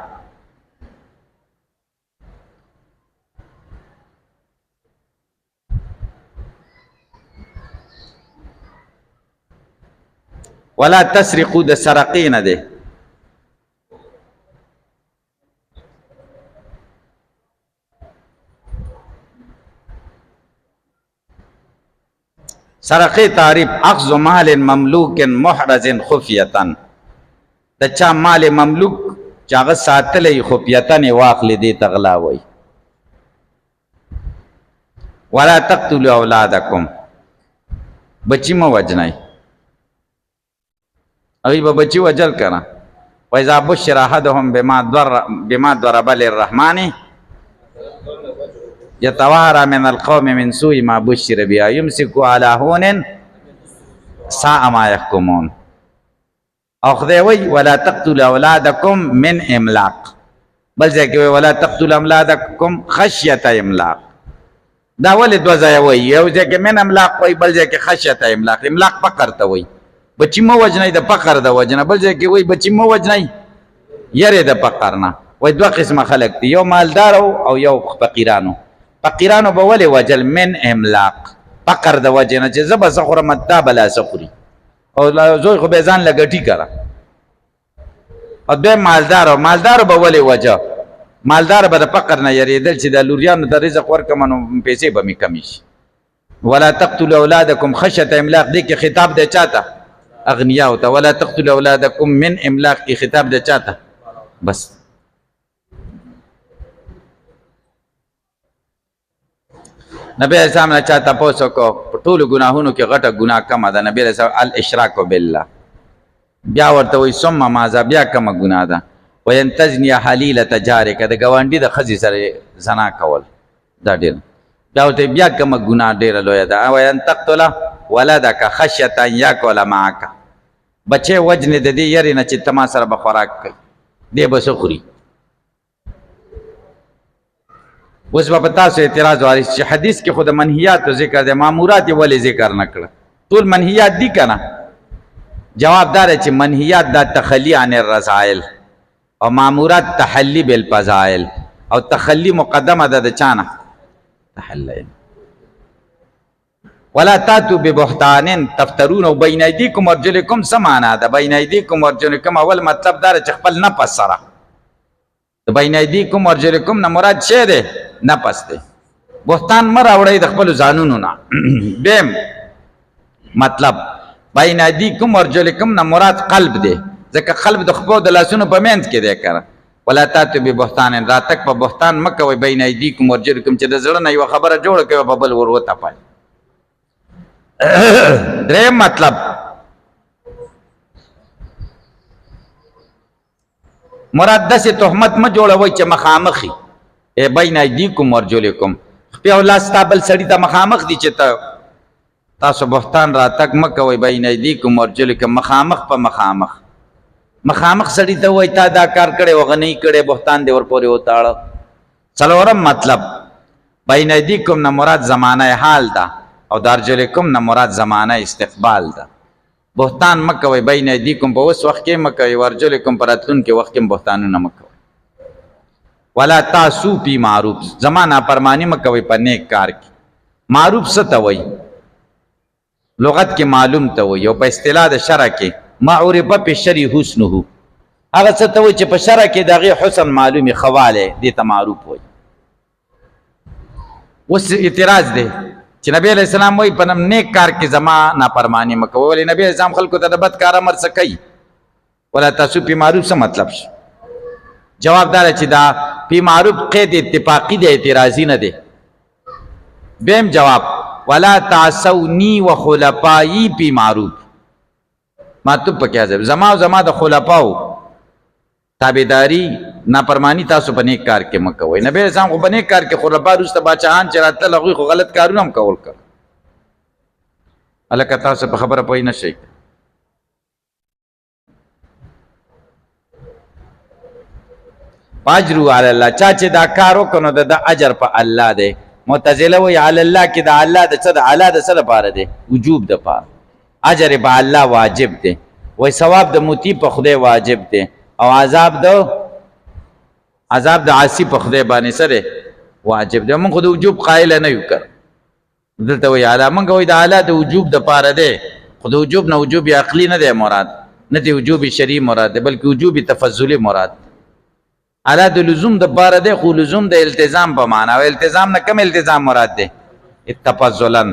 ولا تسرقوا د سرقې نه دی سرقې تعریف اخذ مال مملوک محرز خفیه د چا مال مملوک چې هغه ساتلی خفیتن یې واخلې دې ته غلا وایي ولا تقتلوا اولادکم بچی مه وجنئ هغوی به بچي وجل که نه واذا بشر احدهم بما ضرب للرحمن يتوارى من القوم من سوء ما بشر بها يمسك على هون ساء ما يحكمون او خدای وی ولا تقتلوا اولادکم من املاق بل ځای کې وی ولا تقتلوا اولادکم خشیة املاق دا ولې دوه ځایه وی یو ځای کې من املاق وی بل ځای کې خشیة املاق املاق فقر ته وی بچی مه وجنئ د فقر د وجنه بل ځای کې وایي بچی مه وجنئ یرې د فقر نه وایي دوه قسمه خلک دي یو مالدارو او یو فقیرانو به ولې وجل من املاق فقر د وجې نه چې زه به څه خورم دا به لا څه خوري او زوی خو به ځان له ګټي کړه او دویم مالدارو به ولې وجه مالدار به د فقر نه یریدل چې د لوریانو د رزق ورکړم نو پیسې به مې کمې شي ولا تقتلوا اولادکم خشیة املاق دې کې خطاب دی چاته اغنیاء ته ولا تقتلوا اولادکم من املاق کی خطاب د چاته بس نبی اسلام نه چاته پوسو کو ټول ګناهونو کې غټه ګناه کم ده نبی اسلام الاشراک بالله بیا ورته وي ثم ماذا بیا کم ګناه ده وینتزنی حلیله تجارک د گاونډي د خزي سره زنا کول دا ډیر بیا ورته بیا کم ګناه ډیر لوی ده وین تقتل ولدک خشیة ان یاکل معک بچه وجنه د دې یری نه چې تما سره به خوراک کوي دی به څه خوري اوس به تاسو اعتراض واري چې حدیث کې خود منهیات ذکر دي مامورات یې ولې ذکر نه کړه ټول منهیات دي کنه جواب دار چې منهیات دا تخلی عن الرذائل او مامورات تحلی بالفضائل او تخلی مقدمه ده د چانه تحلی ولا تاتوا ببهتان تفترون بین ایدیکم ورجلکم سمانا ده بین ایدیکم ورجلکم اول مطلب دار چې خپل نفس سره بین ایدیکم ورجلکم نه مراد شه ده نفس ده بهتان مه راوړئ د خپلو ځانونو نه. بیم مطلب بین ایدیکم ارجلکم نه مراد قلب دی، ځکه قلب د خپلو د لاسونو په منځ کې دی که نه. ولا تاتوا ببهتان، راتګ په بهتان مه کوئ بین ایدیکم ارجلکم، چې د زړه نه یوه خبره جوړه کوي په بل ور وتپئ. دریم مطلب مراد داسې تهمت مه جوړوئ چې مخامخي بین ایدیکم ارجلکم، خپې او لاس ستا بل سړي ته مخامخ دي چې تاسو بهتان راتګ مه کوئ بین ایدیکم ارجلکم، مخامخ په مخامخ. مخامخ سړي ته وایي تا دا کار کړی هغه نه یې کړی، بهتان دې ورپورې وتاړه. څلورم مطلب بین ایدیکم نه مراد زمانه حال ده او د ارجلکم نه مراد زمانه استقبال ده. بهتان مه کوئ بین ایدیکم په اوس وخت کې مه کوئ، او ارجلکم په راتلونکي وخت کې بهتانونه مه کوئ. ولا تعصوا فی معروف، زما نافرماني مه کوئ په نیک کار کې. معروف څه ته وایي؟ لغت کې معلوم ته وایي، او په اصطلاح د شرع کې ما عرف بالشرع حسنه، هغه څه ته وایي چې په شرع کې د هغې حسن معلومي ښه والی، دې ته معروف وایي. اوس اعتراض دی چې نبی علیہ السلام وایي په نیک کار کې زما نافرماني مه کوئ، ولې نبی علیہ السلام خلکو ته د بد کار امر څه کوي؟ ولا تعصوا فی معروف څه مطلب شو؟ جواب دا چې دا فی معروف قید اتفاقی دی، اعتراضي نه دی. دویم جواب ولا تعصونی و خلفایی فی معروف، ماتوب پکې حذف، زما او زما د خلفاو تابعداري نافرمانی تاسو په نیک کار کې مه کوئ. نبی علیہ السلام خو په نیک کار کې خلفا وروسته باچاهان چې راتلل هغوی خو غلط کارونه هم کول کړل. هلکه تاسو په خبره پوه نه شئ. اجرو علی الله، چا چې دا کار وکړو نو د اجر په الله دی. معتزله وایي علی الله کې د الله د څه د الله د څه لپاره دی؟ وجوب دپاره. اجر په الله واجب دی، وایي ثواب د مطیع په خدای واجب دی، او عذاب د عاصي په خدای باندې څه دی؟ واجب دی. موږ خو د وجوب قایله نه یو کړ، دلته وایي اعلی، موږ وایي د اعلی د وجوب دپاره دی، خو د وجوب نه وجوب عقلي نه دی مراد، نه دی وجوب شرعي مراد دی، بلکې وجوب تفضلي مراد. اعلی د لزوم دپاره دی، خو لزوم د التزام په معنا، او التزام نه کم التزام مراد دی؟ تفضلا.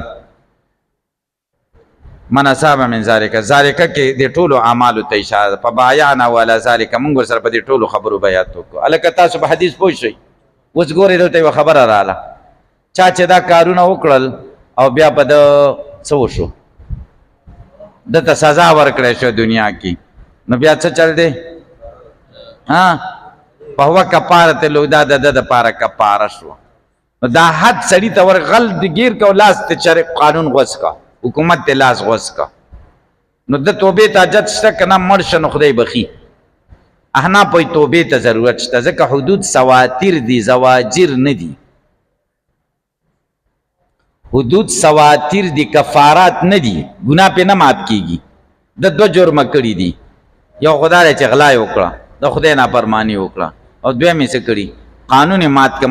من اصاب من ذالک، ذالک کې د ټولو اعمالو ته اشاره ده. فبایعنا وعلى ذالک، موږ ورسره په دې ټولو خبرو بیات وکړو. هلکه تاسو په حدیث پوه شئ. اوس ګورئ دلته یوه خبره راغله، چا چې دا کارونه وکړل او بیا په ده څه وشو؟ دته سزا ورکړی شو دنیا کې، نو بیا څه چل دی؟ فهو کفارة له، دا د ده دپاره کفاره شوه. نو دا حد سړي ته ورغل گیر کو، لاس ته چر قانون غوڅ کا، حکومت ته لاس غوڅ کا، نو د توبې ته حاجت شته که نه؟ مړ شه نو خدای بخي. احناف وایي توبې ته ضرورت شته، ځکه حدود سواتر دي، زواجر نه دي. حدود سواتر دي، کفارات نه دي، ګناه پې نه مات کېږي. د دوه جرمه کړي دي، یو خدا دی چې غلا یې وکړه، د خدای نافرماني وکړه، او دویم یې څه کړي؟ قانون یې مات که،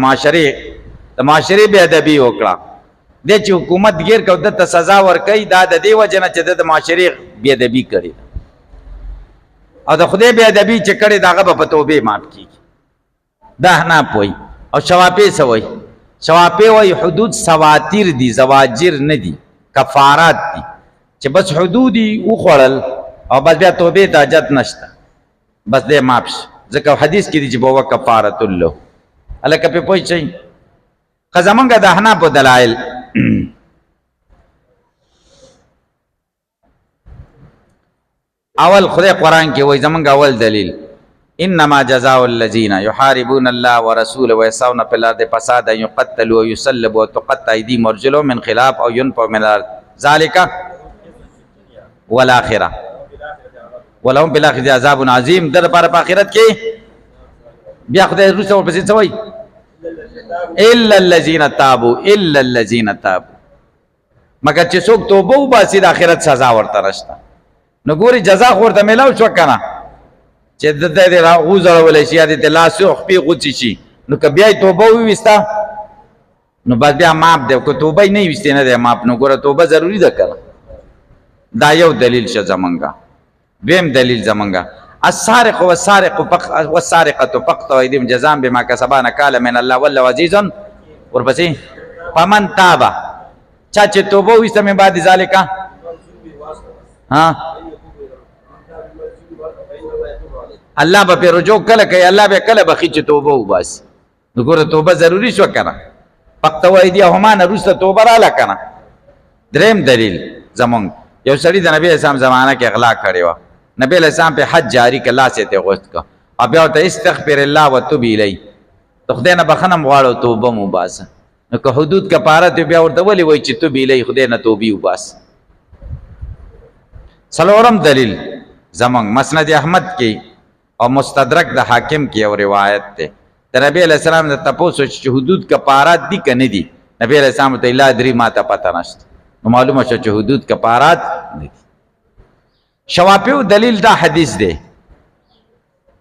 د معاشرې بې ادبي وکړه. دی چې حکومت گیر کو دته سزا ورکوي، دا د دې وجه نه چې د معاشرې بې ادبي کړې، او د خدای بې ادبي چې کړې د هغه به په توبې معاف کېږي. دا احناف وایي. او شوافی څه وایي؟ شوافی وایي حدود سواتر دي، زواجر نه دي، کفارات دي، چې بس حدود یې وخوړل او بس بیا توبې ته حاجت نشته، بس دی معاف شي، ځکه حدیث کې دي چې بوه کفارة له. هلکه پې پوه شئ. که زمونږ د احنافو دلایل اول خدای قرآن کې وایي، زمونږ اول دلیل انما جزاء الذین یحاربون الله ورسوله ویسعون فی الارض فسادا یقتلوا ویصلبوا وتقطع ایدیهم وارجلهم من خلاف او ینفوا من الارض ذلک والآخرة ولهم فی الآخرة عذاب عظیم. در لپاره په آخرت کې بیا خدای وروسته ورپسې څه وایي؟ الا الذین تابوا، الا الذین تابوا، مگر چې څوک توبه وباسي د آخرت سزا ورته نشته. نو ګوري جزا خو ورته میلاو شوه که نه؟ چې د دې راغوځړولی شي یا د لاس او خپې غوڅې شي، نو که بیا یې توبه وویسته نو بس بیا معاف دی، که توبه یې نه یې ویستې نه دی معاف. نو ګوره توبه ضروري ده که نه؟ دا یو دلیل شه زمونږ. دویم دلیل زمونږ السارق والسارقة فقطعوا أيديهم جزاء بما كسبا نكالا من الله والله عزيز، ورپسې فمن تابا چا چې توبه ویسته من بعد ذالک ها الله به پی رجوع کله کوي الله به کله بخي چې توبه وباسي نو ګوره توبه ضروري شو کنه فقطوا ایدیهما نه وروسته توبه راله کنه دریم دلیل زمونږ یو سړي د نبی اسلام زمانہ کې اغلا کړی و نبی اسلام په حج جاری ک الله سے ته غوښت ک او بیا ته استغفر الله وتوب الی ته خدای نه بخنه غواړو توبه مباسه نو که حدود کفاره ته بیا ورته ولي وای چې توب الی خدای نه توبې وباس څلورم دلیل زمونږ مسند احمد کې او مستدرک د حاکم کې یو روایت ده د نبی علیہ السلام د تپوسو چې حدود کفارات دي کنه دي نبی علیہ السلام ته الا ادري ما ته پته نشته نو معلومه شو چې حدود کفارات دي شوافیو دلیل دا حدیث ده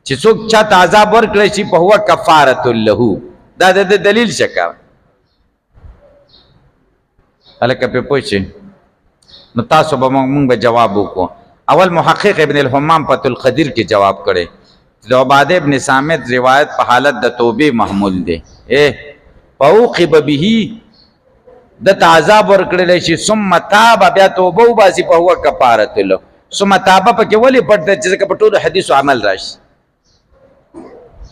چې څوک چاته عذاب ورکړي شي په هو کفاره له دا د دلیل شکر الکه په پوښي نو تاسو به موږ به جواب وکړو اول محقق ابن الحمام فتح القدیر کې جواب کړي د عباده ابن صامت روایت په حالت د توبه محمول دی فوقب به د عذاب ورکړل شي ثم تاب بیا توبه وباسي په هو کفاره له ثم تاب په کې ولې پټ چې په ټول حدیث عمل راشي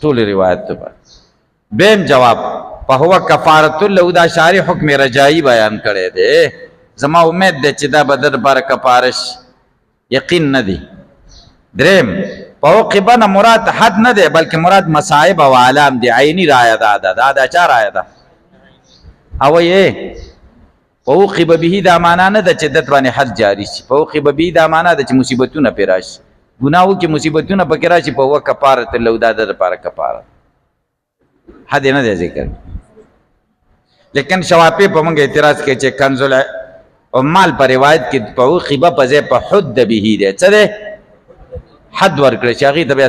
ټول روایت ته بهم جواب په هو کفاره له دا شارح حکم رجائی بیان کړي دی زما امید ده چې دا بدر بار کفارش یقین نه دی دریم فوقبنا مراد حد نه دی بلکې مراد مصائب او علام دی عینی رایه دا چا رایه ده او یې فوقب به دا معنا نه ده چې دت باندې حد جاری شي فوقب به دا معنا ده چې مصیبتونه پې راشي ګناهو کې مصیبتونه پکې راشي په هو کفاره له دا د لپاره کفاره حد نه دی ذکر لیکن شوافی په موږ اعتراض کوي چې کنزل مال پر روایت کې په خيبه په ځای په حد به دی څه ده حد ورکړي چې هغه ته بیا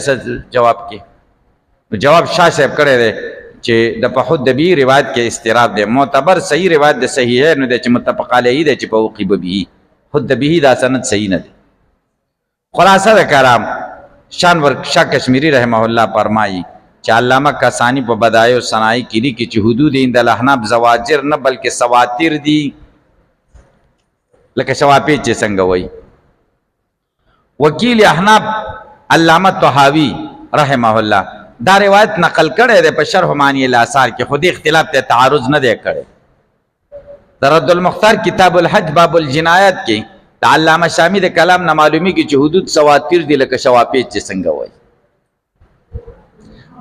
جواب کې جواب شاه صاحب کړی دی چې د په حد به روایت کې استراب دی معتبر صحیح روایت د صحیح نه دی چې متفق علیه دی چې په خيبه به حد به دا سند صحیح نه دی خلاصه د کلام شان ورک شاه کشمیری رحمه الله فرمایي چې علامه کسانی په بدایع و صنایع کې دي چې حدود عند الاحناف زواجر نه بلکې سواتر دي لکه شوافی چې څنګه وای وکیل احناف علامه طحاوی رحمه الله دا روایت نقل کړي ده په شرح معنی الاثار کې خودي اختلاف ته تعارض نه دی کړي رد المختار کتاب الحج باب الجنایات کې د علامه شامی د کلام نه معلومی کې چې حدود سواتر دي لکه شوافی چې څنګه وای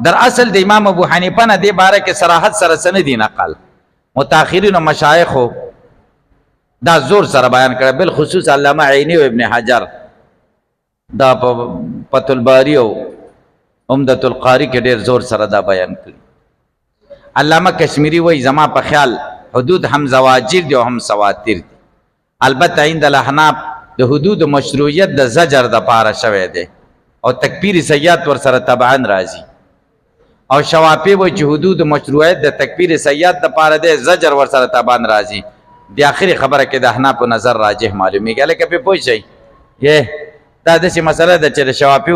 در اصل د امام ابو حنیفه نه دی باره کې صراحت سره سند نقل متأخرین او مشایخ دا زور سره بیان کړه بل خصوص علامه عینی او ابن حجر دا فتح الباری او عمدۃ القاری کې ډېر زور سره دا بیان کړي علامه کشمیری وای زما په خیال حدود هم زواجر دي او هم سواتر دي البته عند الاحناف د حدود مشروعیت د زجر د پاره شوه دي او تکبیر سیئات ور سره تبعا راځي او شوافی وای چې حدود مشروعیت د تکبیر سیئات د پاره دي زجر ور سره تبعا راځي د اخري خبره کې د احناف په نظر راجح معلومیږي لکه په پوه شي دا د څه مسله ده چې شوافی